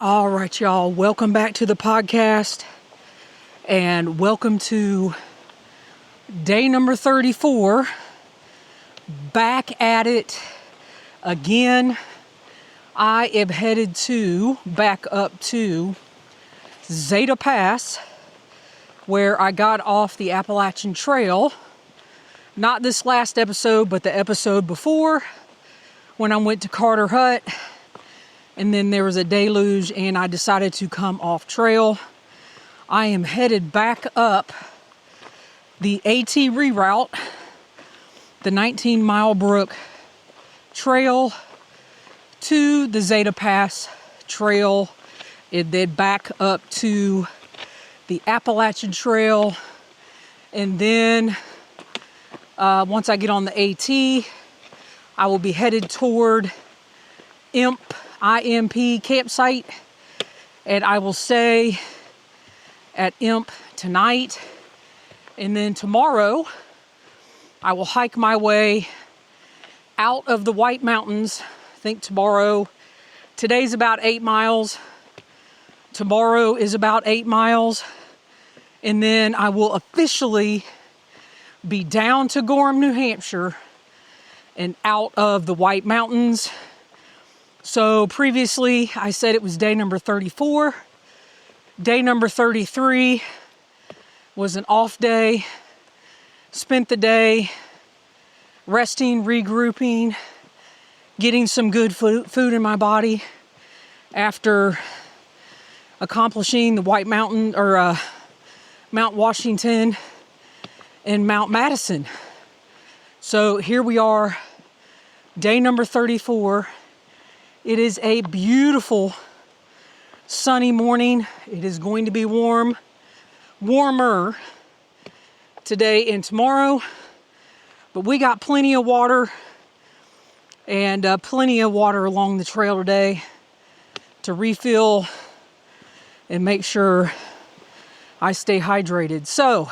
All right, y'all. Welcome back to the podcast and welcome to day number 34. Back at it again. I am headed back up to Zeta Pass, where I got off the Appalachian Trail. Not this last episode, but the episode before when I went to Carter Hut. And then there was a deluge and I decided to come off trail. I am headed back up the AT reroute, the 19 Mile Brook Trail to the Zeta Pass Trail, and then back up to the Appalachian Trail. And then once I get on the AT, I will be headed toward IMP campsite, and I will stay at IMP tonight, and then tomorrow I will hike my way out of the White Mountains. I think today's about 8 miles, tomorrow is about 8 miles, and then I will officially be down to Gorham, New Hampshire, and out of the White Mountains. So previously I said it was day number 34. Day number 33 was an off day. Spent the day resting, regrouping, getting some good food in my body after accomplishing the White Mountain or Mount Washington and Mount Madison. So here we are, day number 34. It is a beautiful sunny morning. It is going to be warmer today and tomorrow, but we got plenty of water and plenty of water along the trail today to refill and make sure I stay hydrated. So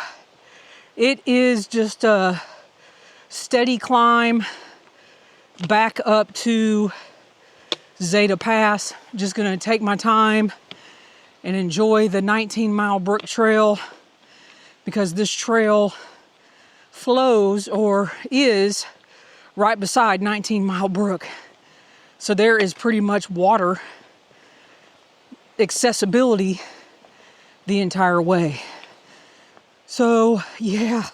it is just a steady climb back up to Zeta Pass. Just gonna take my time and enjoy the 19 Mile Brook Trail, because this trail flows or is right beside 19 Mile Brook. So there is pretty much water accessibility the entire way. So yeah,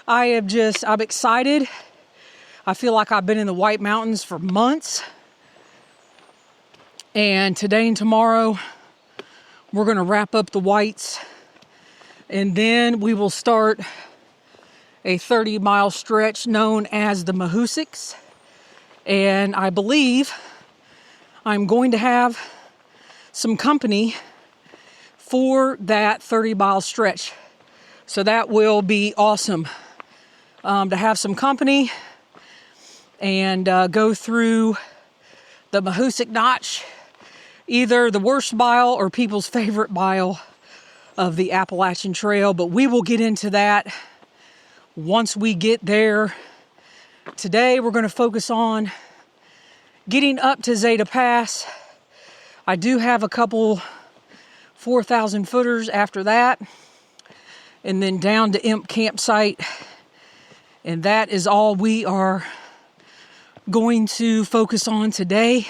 I'm excited. I feel like I've been in the White Mountains for months. And today and tomorrow, we're going to wrap up the Whites. And then we will start a 30-mile stretch known as the Mahoosucs. And I believe I'm going to have some company for that 30-mile stretch. So that will be awesome to have some company and go through the Mahoosuc Notch, either the worst mile or people's favorite mile of the Appalachian Trail. But we will get into that once we get there. Today we're going to focus on getting up to Zeta Pass. I do have a couple 4,000 footers after that, and then down to Imp campsite. And that is all we are going to focus on today.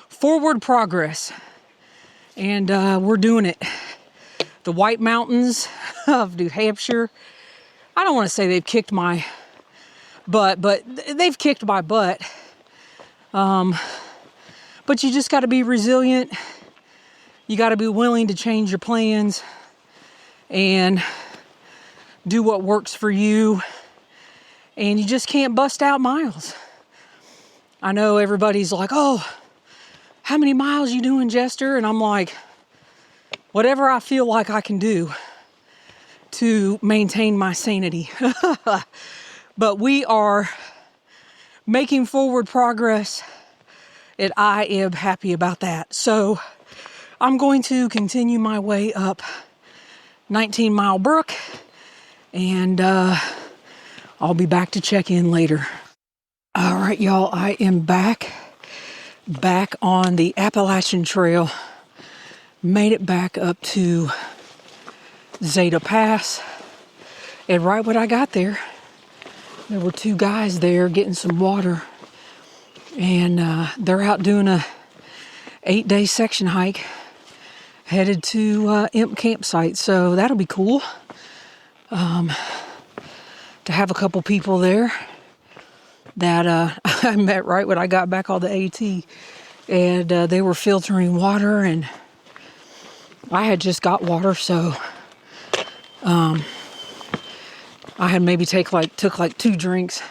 Forward progress. And we're doing it. The White Mountains of New Hampshire. I don't want to say they've kicked my butt, but they've kicked my butt. But you just got to be resilient. You got to be willing to change your plans and do what works for you. And you just can't bust out miles. I know everybody's like, oh, how many miles you doing, Jester? And I'm like, whatever I feel like I can do to maintain my sanity. But we are making forward progress, and I am happy about that. So I'm going to continue my way up 19 Mile Brook, and I'll be back to check in later. All right, y'all, I am back on the Appalachian Trail. Made it back up to Zeta Pass. And right when I got there, there were two guys there getting some water. And they're out doing a 8-day section hike headed to Imp campsite. So that'll be cool to have a couple people there that I met right when I got back on the AT. And they were filtering water, and I had just got water, so I had maybe took like 2 drinks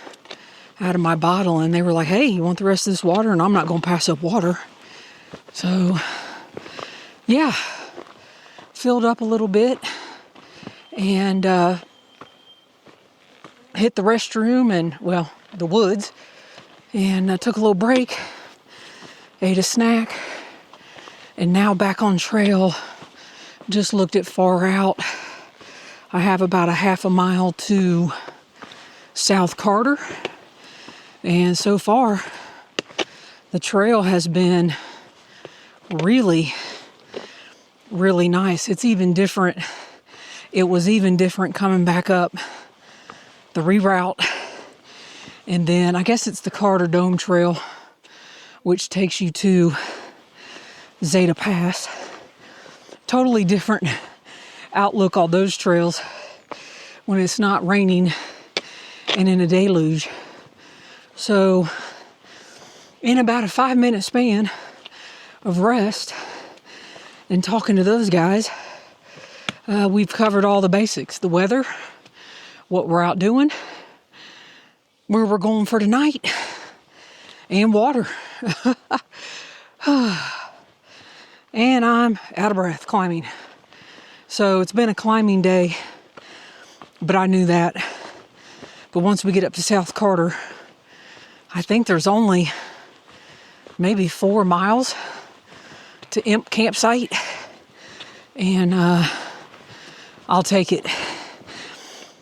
out of my bottle, and they were like, "Hey, you want the rest of this water?" And I'm not going to pass up water. So yeah, filled up a little bit and hit the restroom and, well, the woods, and took a little break, ate a snack, and now back on trail. Just looked at far out. I have about a half a mile to South Carter, and so far the trail has been really, really nice. It's even different. It was even different coming back up the reroute, and then I guess it's the Carter Dome Trail, which takes you to Zeta Pass. Totally different outlook on those trails when it's not raining and in a deluge. So in about a 5-minute span of rest and talking to those guys, we've covered all the basics: the weather, what we're out doing, where we're going for tonight, and water. And I'm out of breath climbing. So it's been a climbing day, but I knew that. But once we get up to South Carter, I think there's only maybe 4 miles to Imp campsite, and I'll take it.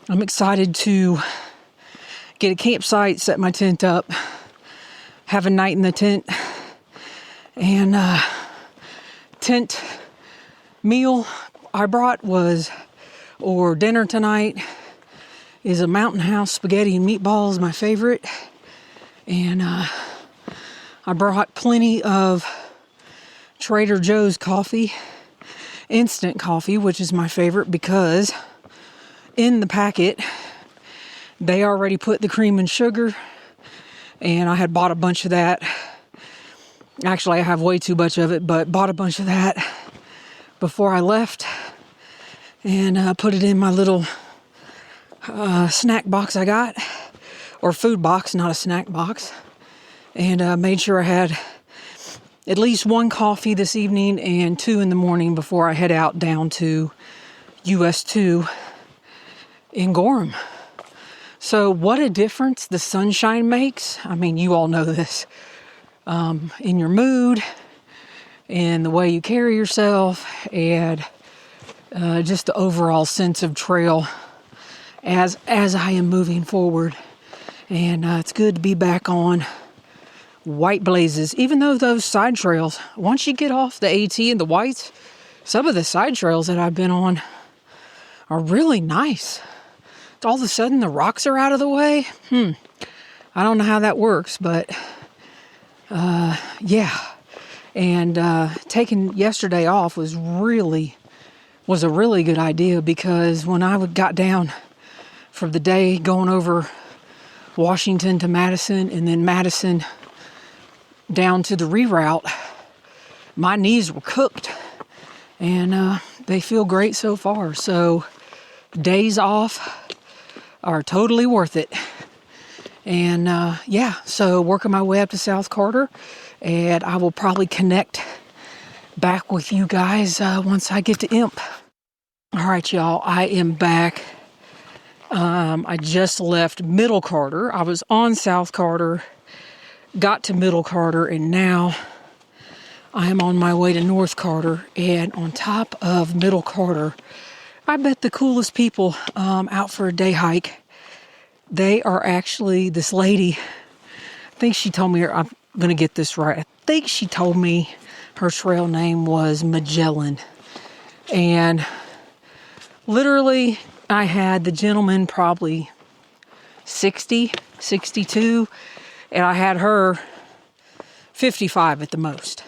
I'm excited to get a campsite, set my tent up, have a night in the tent, and tent meal I brought or dinner tonight is a Mountain House spaghetti and meatballs, my favorite. And I brought plenty of Trader Joe's coffee, instant coffee, which is my favorite because in the packet they already put the cream and sugar, and I had bought a bunch of that. Actually, I have way too much of it, but bought a bunch of that before I left, and put it in my little snack box I got, or food box, not a snack box, and made sure I had at least 1 coffee this evening and 2 in the morning before I head out down to US 2 in Gorham. So what a difference the sunshine makes. I mean, you all know this. In your mood, and the way you carry yourself, and just the overall sense of trail as I am moving forward. And it's good to be back on white blazes, even though those side trails, once you get off the AT and the whites, some of the side trails that I've been on are really nice. All of a sudden the rocks are out of the way. I don't know how that works, but yeah. And taking yesterday off was a really good idea, because when I got down for the day going over Washington to Madison, and then Madison down to the reroute, my knees were cooked, and they feel great so far. So days off are totally worth it. And yeah, so working my way up to South Carter, and I will probably connect back with you guys once I get to Imp. All right, y'all, I am back. I just left Middle Carter. I was on South Carter, got to Middle Carter, and now I am on my way to North Carter. And on top of Middle Carter, I bet the coolest people out for a day hike. They are actually this lady. I think she told me, I'm going to get this right. I think she told me Her trail name was Magellan. And literally, I had the gentleman probably 60, 62, and I had her 55 at the most.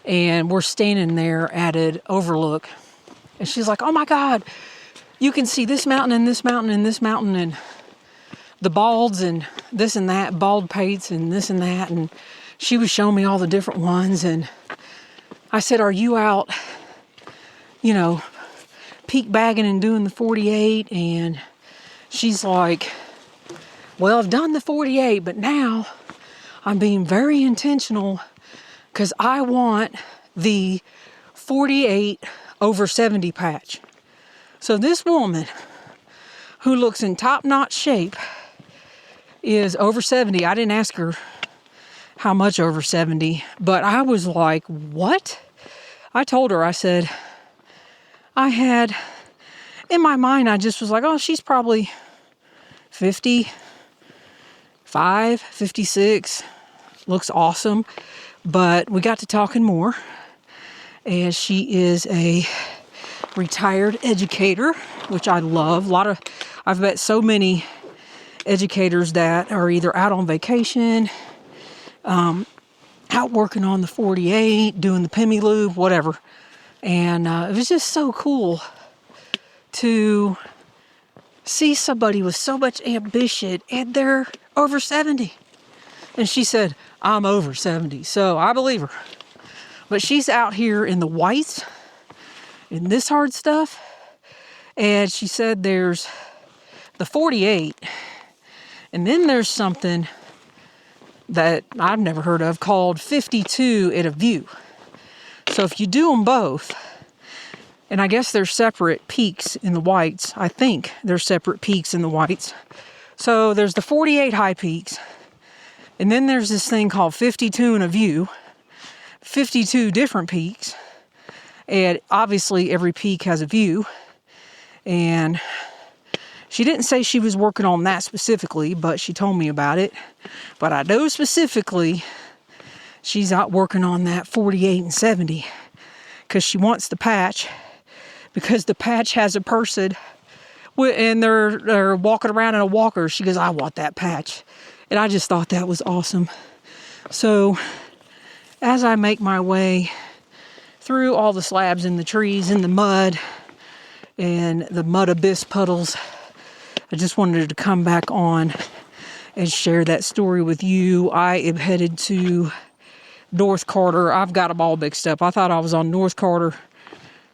And we're standing there at an overlook. And she's like, oh my God, you can see this mountain and this mountain and this mountain and the balds and this and that, bald pates and this and that. And she was showing me all the different ones. And I said, are you out, peak bagging and doing the 48? And she's like, well, I've done the 48, but now I'm being very intentional because I want the 48 over 70 patch. So this woman who looks in top-notch shape is over 70. I didn't ask her how much over 70, but I was like, what? I told her, I said, I had, in my mind, I just was like, oh, she's probably 55, 56, looks awesome. But we got to talking more, and she is a retired educator, which I love. I've met so many educators that are either out on vacation, out working on the 48, doing the Pemmy Loop, whatever. And it was just so cool to see somebody with so much ambition and they're over 70. And she said, I'm over 70. So I believe her. But she's out here in the whites, in this hard stuff. And she said there's the 48. And then there's something that I've never heard of called 52 at a view. So if you do them both, and I guess they're separate peaks in the whites. I think they're separate peaks in the whites. So there's the 48 high peaks. And then there's this thing called 52 in a view. 52 different peaks. And obviously every peak has a view. And she didn't say she was working on that specifically, but she told me about it. But I know specifically she's out working on that 48 and 70 because she wants the patch, because the patch has a person and they're walking around in a walker. She goes, I want that patch. And I just thought that was awesome. So as I make my way through all the slabs and the trees and the mud and the mud abyss puddles, I just wanted to come back on and share that story with you. I am headed to North Carter. I've got them all mixed up. I thought I was on North Carter,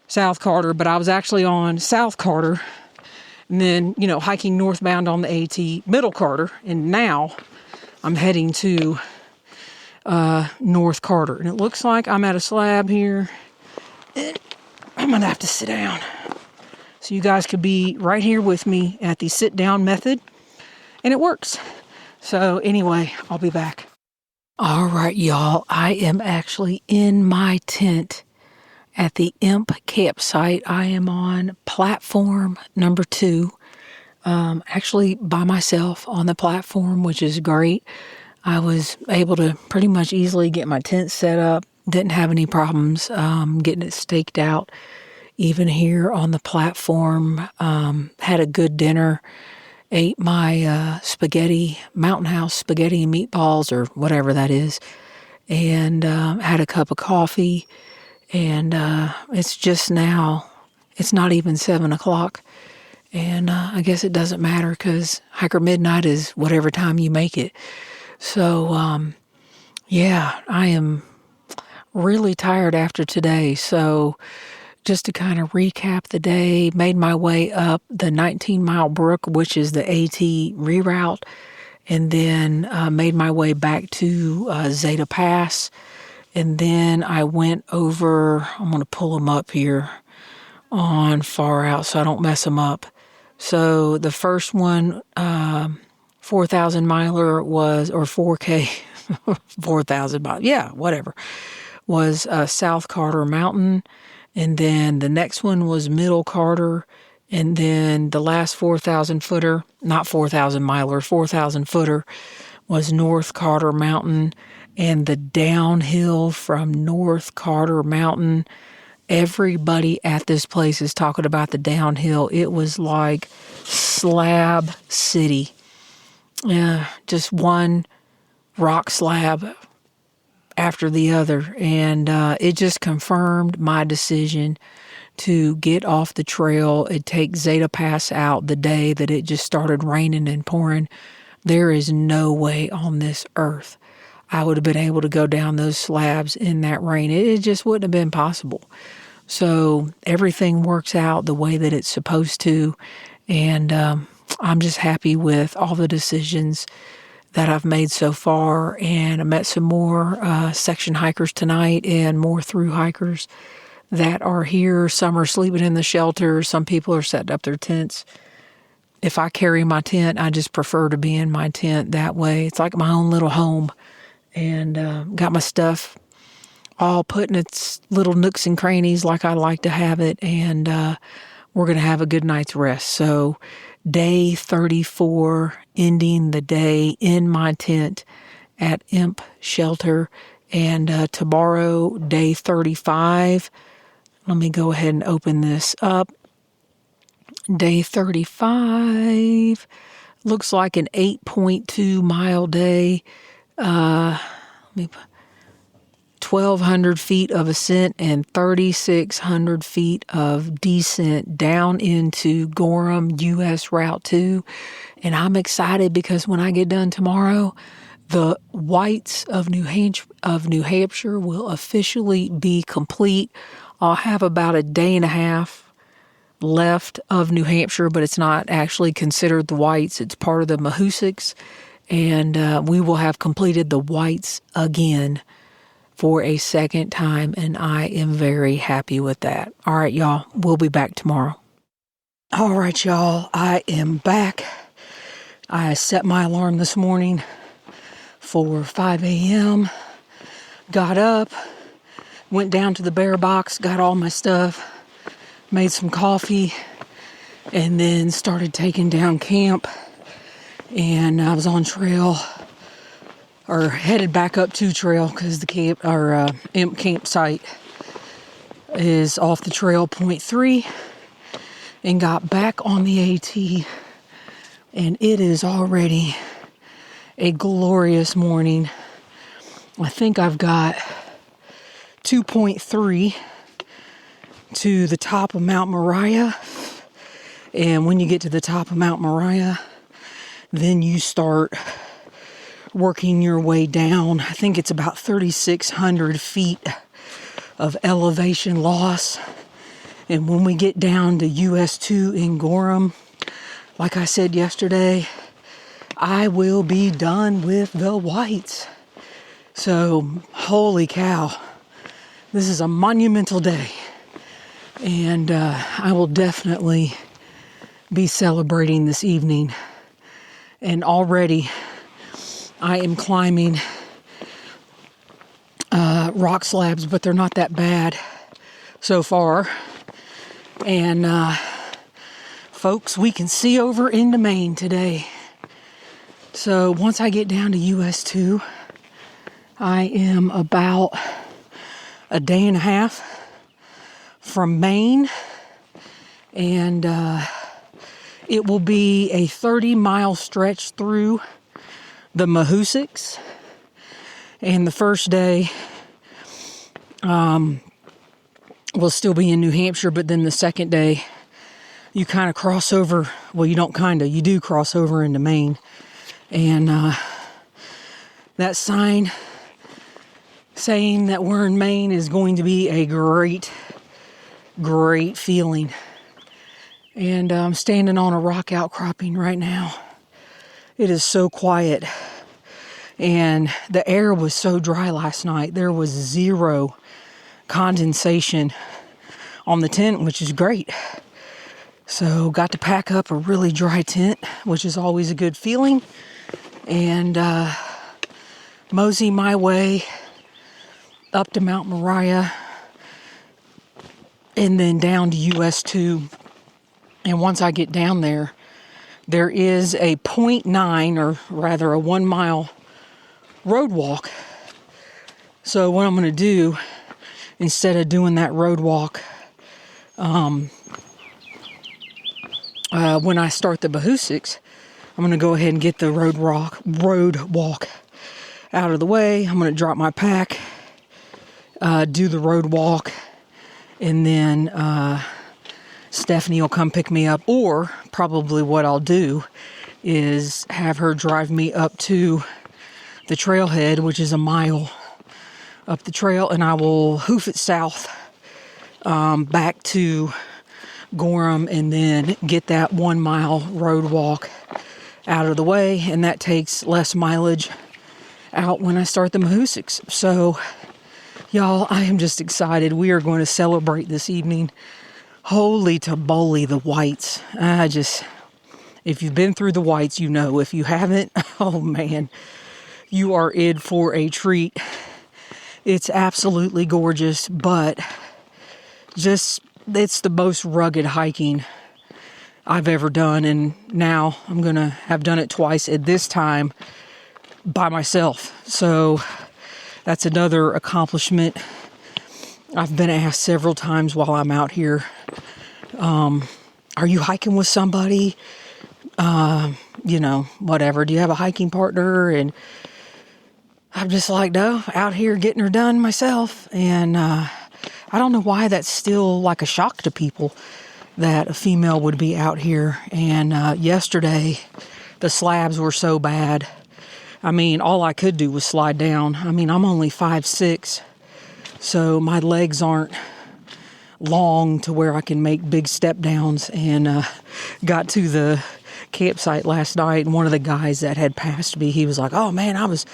South Carter, but I was actually on South Carter. And then, hiking northbound on the AT, Middle Carter. And now I'm heading to North Carter. And it looks like I'm at a slab here. And I'm going to have to sit down. So you guys could be right here with me at the sit down method. And it works. So anyway, I'll be back. All right, y'all. I am actually in my tent at the Imp campsite. I am on platform number 2. Actually by myself on the platform, which is great. I was able to pretty much easily get my tent set up. Didn't have any problems getting it staked out. Even here on the platform, had a good dinner. Ate my spaghetti, Mountain House spaghetti and meatballs or whatever that is. And had a cup of coffee. And it's just now, it's not even 7 o'clock. And I guess it doesn't matter because hiker midnight is whatever time you make it. So, yeah, I am really tired after today. So just to kind of recap the day, made my way up the 19-mile brook, which is the AT reroute. And then made my way back to Zeta Pass. And then I went over, I'm going to pull them up here on far out so I don't mess them up. So the first one, 4,000 miler was, or 4K, 4,000 miles, yeah, whatever, was South Carter Mountain. And then the next one was Middle Carter. And then the last 4,000 footer, not 4,000 miler, 4,000 footer was North Carter Mountain. and the downhill from North Carter Mountain. Everybody at this place is talking about the downhill. It was like slab city. Just one rock slab after the other. And it just confirmed my decision to get off the trail and take Zeta Pass out the day that it just started raining and pouring. There is no way on this earth I would have been able to go down those slabs in that rain. It just wouldn't have been possible. So everything works out the way that it's supposed to. And I'm just happy with all the decisions that I've made so far. And I met some more section hikers tonight and more through hikers that are here. Some are sleeping in the shelter. Some people are setting up their tents. If I carry my tent, I just prefer to be in my tent that way. It's like my own little home. And got my stuff all put in its little nooks and crannies like I like to have it. And we're going to have a good night's rest. So day 34, ending the day in my tent at Imp Shelter. And tomorrow, day 35. Let me go ahead and open this up. Day 35 looks like an 8.2 mile day. 1,200 feet of ascent and 3,600 feet of descent down into Gorham, U.S. Route 2. And I'm excited because when I get done tomorrow, the Whites of New Hampshire will officially be complete. I'll have about a day and a half left of New Hampshire, but it's not actually considered the Whites. It's part of the Mahoosics. And we will have completed the Whites again for a second time, and I am very happy with that. All right, y'all, we'll be back tomorrow. All right, y'all, I am back. I set my alarm this morning for 5 a.m., got up, went down to the bear box, got all my stuff, made some coffee, and then started taking down camp. And I was on trail, or headed back up to trail, because the camp, our Imp campsite is off the trail, 0.3, and got back on the AT, and it is already a glorious morning. I think I've got 2.3 to the top of Mount Moriah, and when you get to the top of Mount Moriah, then you start working your way down. I think it's about 3,600 feet of elevation loss. And when we get down to US 2 in Gorham, like I said yesterday, I will be done with the Whites. So, holy cow, this is a monumental day. And I will definitely be celebrating this evening. And already I am climbing rock slabs, but they're not that bad so far. And folks, we can see over into Maine today. So once I get down to US 2, I am about a day and a half from Maine. And it will be a 30-mile stretch through the Mahoosics. And the first day will still be in New Hampshire, but then the second day you kind of cross over. Well, you don't kind of, you do cross over into Maine. And that sign saying that we're in Maine is going to be a great, great feeling. And I'm standing on a rock outcropping right now. It is so quiet. And the air was so dry last night. There was zero condensation on the tent, which is great. So got to pack up a really dry tent, which is always a good feeling. And mosey my way up to Mount Moriah and then down to US 2. And once I get down there, there is a 0.9, or rather a 1 mile road walk So what I'm going to do, instead of doing that road walk, when I start the Mahoosics, I'm going to go ahead and get the road walk out of the way. I'm going to drop my pack, do the road walk, and then Stephanie will come pick me up. Or probably what I'll do is have her drive me up to the trailhead, which is a mile up the trail, and I will hoof it south back to Gorham, and then get that 1 mile road walk out of the way, and that takes less mileage out when I start the Mahoosics. So y'all, I am just excited. We are going to celebrate this evening. Holy toboly, the whites. If you've been through the whites, you know. If you haven't, oh man, you are in for a treat. It's absolutely gorgeous, but it's the most rugged hiking I've ever done, and now I'm gonna have done it twice, at this time by myself. So that's another accomplishment. I've been asked several times while I'm out here, are you hiking with somebody? Whatever. Do you have a hiking partner? And I'm just like, no, out here getting her done myself. And I don't know why that's still like a shock to people, that a female would be out here. And yesterday, the slabs were so bad. I mean, all I could do was slide down. I mean, I'm only 5'6", so my legs aren't long to where I can make big step downs. And got to the campsite last night, and one of the guys that had passed me, he was like, oh man, I was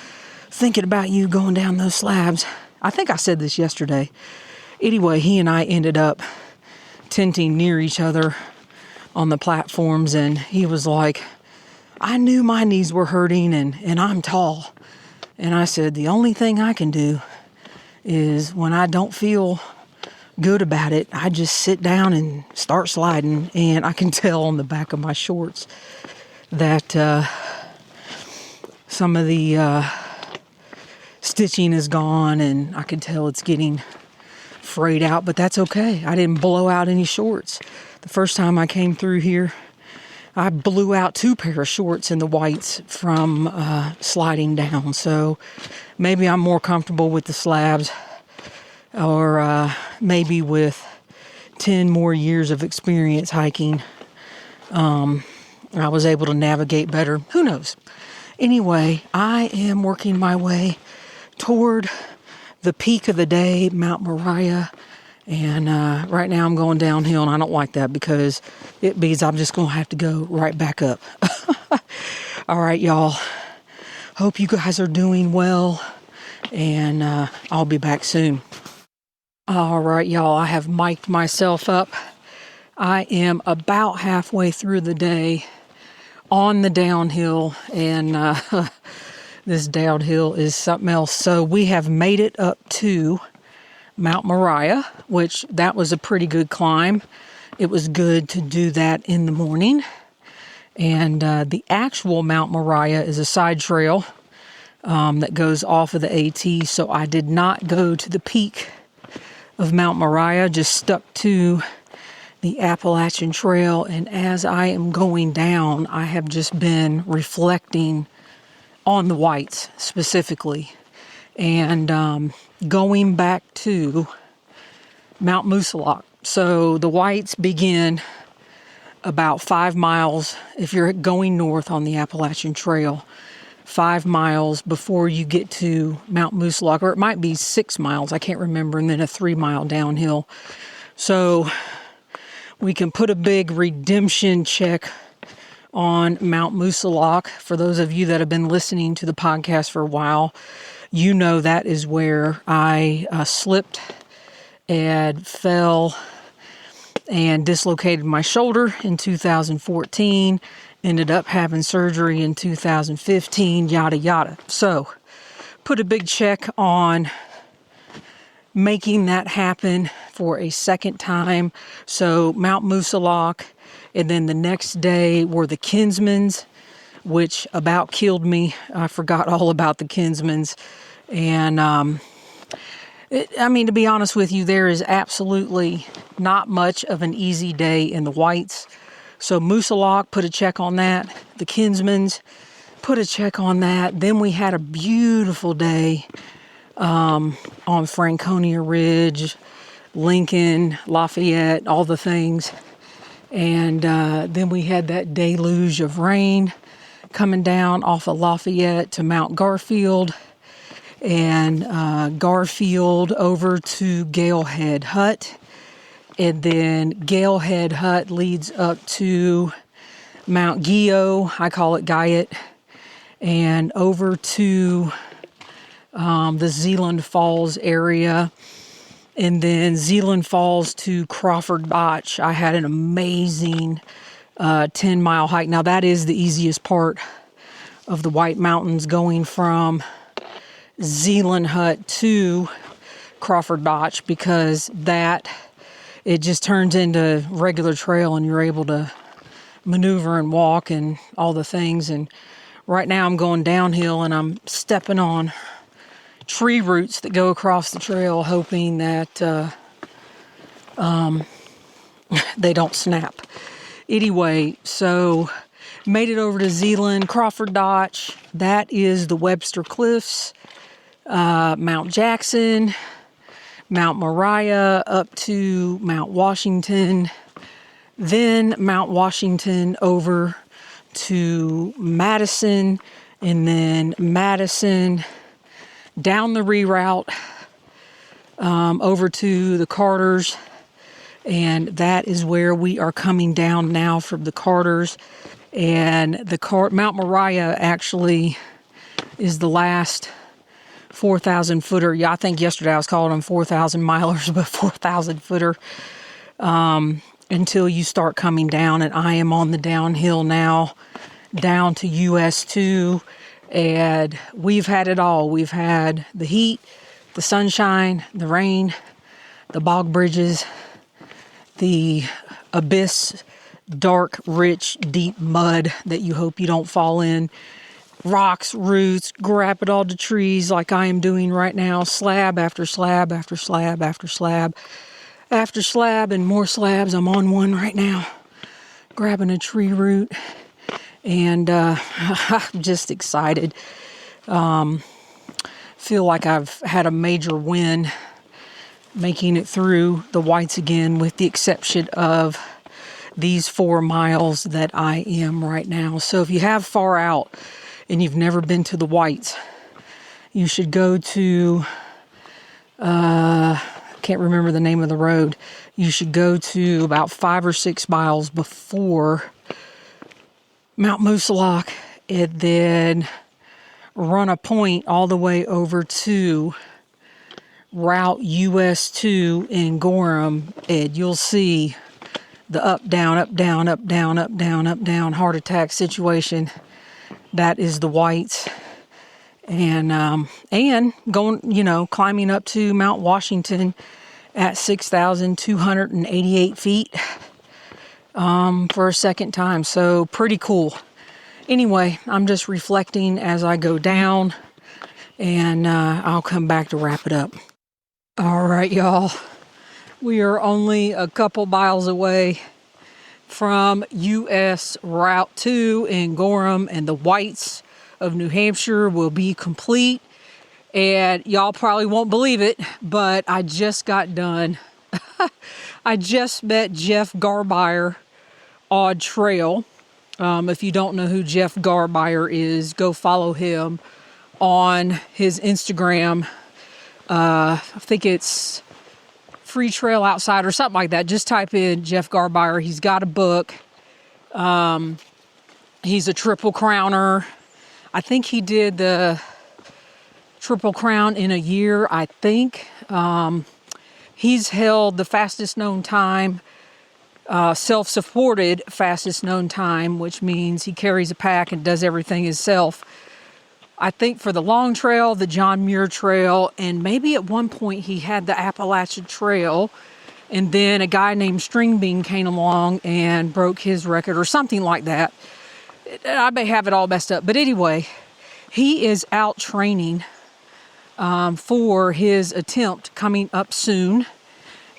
thinking about you going down those slabs. I think I said this yesterday. Anyway, he and I ended up tenting near each other on the platforms, and he was like, I knew my knees were hurting, and I'm tall. And I said, the only thing I can do is when I don't feel good about it, I just sit down and start sliding. And I can tell on the back of my shorts that some of the stitching is gone, and I can tell it's getting frayed out, but that's okay. I didn't blow out any shorts. The first time I came through here, I blew out 2 pair of shorts in the whites from sliding down. So maybe I'm more comfortable with the slabs, or maybe with 10 more years of experience hiking, I was able to navigate better. Who knows? Anyway, I am working my way toward the peak of the day, Mount Moriah. And right now I'm going downhill, and I don't like that because it means I'm just going to have to go right back up. All right, y'all. Hope you guys are doing well, and I'll be back soon. All right, y'all. I have mic'd myself up. I am about halfway through the day on the downhill, and this downhill is something else. So we have made it up to Mount Moriah, which that was a pretty good climb. It was good to do that in the morning. And the actual Mount Moriah is a side trail that goes off of the AT. So I did not go to the peak of Mount Moriah, just stuck to the Appalachian Trail. And as I am going down, I have just been reflecting on the whites specifically. And going back to Mount Moosilauke. So the whites begin about 5 miles, if you're going north on the Appalachian Trail, 5 miles before you get to Mount Moosilauke, or it might be 6 miles, I can't remember, and then a 3 mile downhill. So we can put a big redemption check on Mount Moosilauke. For those of you that have been listening to the podcast for a while, you know that is where I slipped and fell and dislocated my shoulder in 2014, ended up having surgery in 2015, yada yada. So put a big check on making that happen for a second time. So Mount Moosilauke, and then the next day were the Kinsmans, which about killed me. I forgot all about the Kinsmans. And I mean, to be honest with you, there is absolutely not much of an easy day in the whites. So Moosalok, put a check on that. The Kinsmans, put a check on that. Then we had a beautiful day on Franconia Ridge, Lincoln, Lafayette, all the things. And then we had that deluge of rain coming down off of Lafayette to Mount Garfield, and Garfield over to Galehead Hut. And then Galehead Hut leads up to Mount Gio, I call it Guyot, and over to the Zeeland Falls area. And then Zeeland Falls to Crawford Botch. I had an amazing 10-mile hike. Now that is the easiest part of the White Mountains, going from Zeeland Hut to Crawford Botch, because it just turns into regular trail and you're able to maneuver and walk and all the things. And right now I'm going downhill and I'm stepping on tree roots that go across the trail, hoping that they don't snap. Anyway, so made it over to Zeeland, Crawford Botch. That is the Webster Cliffs, Mount Jackson, Mount Moriah, up to Mount Washington, then Mount Washington over to Madison, and then Madison down the reroute over to the Carters, and that is where we are coming down now from the Carters. And Mount Moriah actually is the last 4,000 footer. Yeah, I think yesterday I was calling them 4,000 milers, but 4,000 footer until you start coming down. And I am on the downhill now, down to US 2. And we've had it all. We've had the heat, the sunshine, the rain, the bog bridges, the abyss, dark, rich, deep mud that you hope you don't fall in, rocks, roots, grab it all to trees like I am doing right now, slab after slab after slab after slab after slab, and more slabs. I'm on one right now, grabbing a tree root. And I'm just excited. Feel like I've had a major win making it through the whites again, with the exception of these 4 miles that I am right now. So if you have far out and you've never been to the whites, you should go to, can't remember the name of the road. You should go to about 5 or 6 miles before Mount Moosalok, and then run a point all the way over to Route US 2 in Gorham, and you'll see the up, down, up, down, up, down, up, down, up, down heart attack situation. That is the whites. And going, climbing up to Mount Washington at 6,288 feet. For a second time. So pretty cool. Anyway, I'm just reflecting as I go down, and I'll come back to wrap it up. All right, y'all. We are only a couple miles away from US Route 2 in Gorham, and the whites of New Hampshire will be complete. And y'all probably won't believe it, but I just got done. I just met Jeff Garbeyer on trail. If you don't know who Jeff Garbeyer is, go follow him on his Instagram. I think it's Free Trail Outside or something like that. Just type in Jeff Garbeyer. He's got a book. He's a Triple Crowner. I think he did the Triple Crown in a year, I think. He's held the fastest known time, self-supported fastest known time, which means he carries a pack and does everything himself. I think for the long trail, the John Muir Trail, and maybe at one point he had the Appalachian Trail, and then a guy named Stringbean came along and broke his record or something like that. I may have it all messed up, but anyway, he is out training for his attempt coming up soon.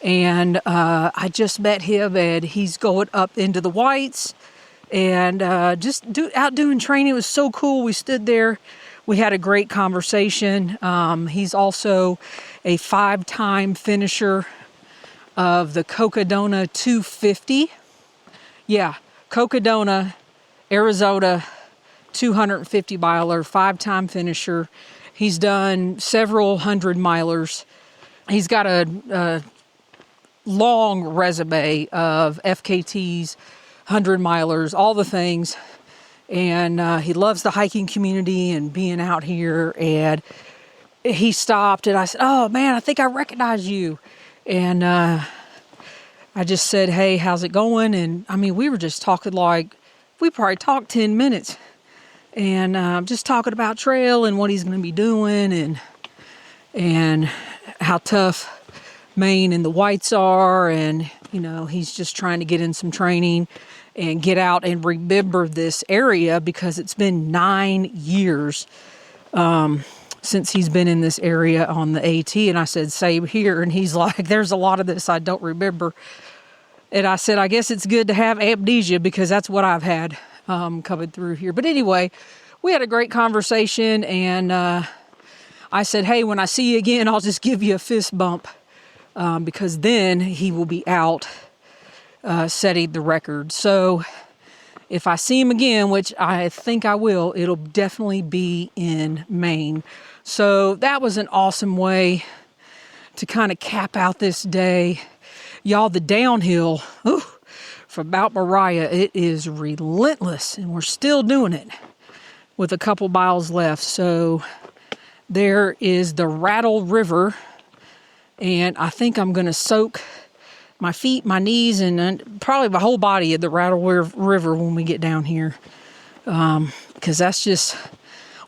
And I just met him, and he's going up into the whites and just out doing training. It was so cool. We stood there. We had a great conversation. He's also a 5-time finisher of the Cocodona 250. Yeah, Cocodona, Arizona 250 miler, 5-time finisher. He's done several 100-milers. He's got a long resume of FKTs, 100-milers, all the things. And he loves the hiking community and being out here. And he stopped and I said, "Oh man, I think I recognize you." And I just said, "Hey, how's it going?" And I mean, we were just talking we probably talked 10 minutes. And just talking about trail and what he's going to be doing and how tough Maine and the whites are. And, you know, he's just trying to get in some training and get out and remember this area because it's been 9 years since he's been in this area on the AT. And I said, "Same here." And he's like, "There's a lot of this I don't remember." And I said, "I guess it's good to have amnesia because that's what I've had coming through here." But anyway, we had a great conversation. And I said, "Hey, when I see you again, I'll just give you a fist bump because then he will be out setting the record." So if I see him again, which I think I will, it'll definitely be in Maine. So that was an awesome way to kind of cap out this day. Y'all, the downhill from Mount Moriah, it is relentless, and we're still doing it with a couple miles left. So there is the Rattle River, and I think I'm going to soak my feet, my knees, and probably my whole body at the Rattle River when we get down here. Because that's just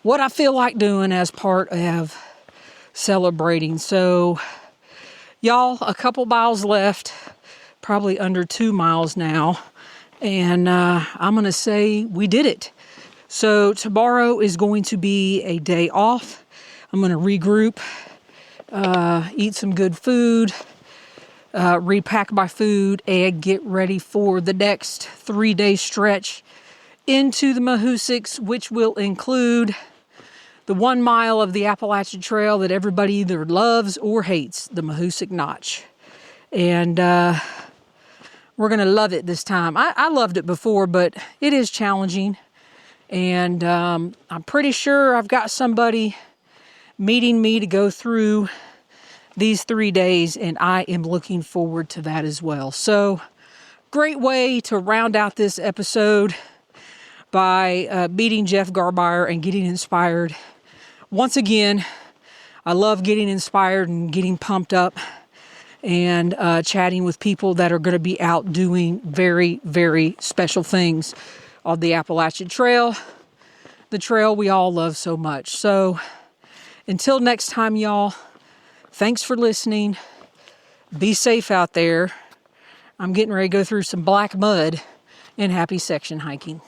what I feel like doing as part of celebrating. So, y'all, a couple miles left, probably under 2 miles now. And I'm going to say we did it. So tomorrow is going to be a day off. I'm going to regroup, eat some good food, repack my food, and get ready for the next 3-day stretch into the Mahoosucs, which will include the 1 mile of the Appalachian Trail that everybody either loves or hates, the Mahoosuc Notch. And we're going to love it this time. I loved it before, but it is challenging. And I'm pretty sure I've got somebody meeting me to go through these 3 days, and I am looking forward to that as well. So, great way to round out this episode by meeting Jeff Garbeyer and getting inspired. Once again, I love getting inspired and getting pumped up and chatting with people that are going to be out doing very, very special things on the Appalachian Trail, the trail we all love so much. So, until next time, y'all, thanks for listening. Be safe out there. I'm getting ready to go through some black mud, and happy section hiking.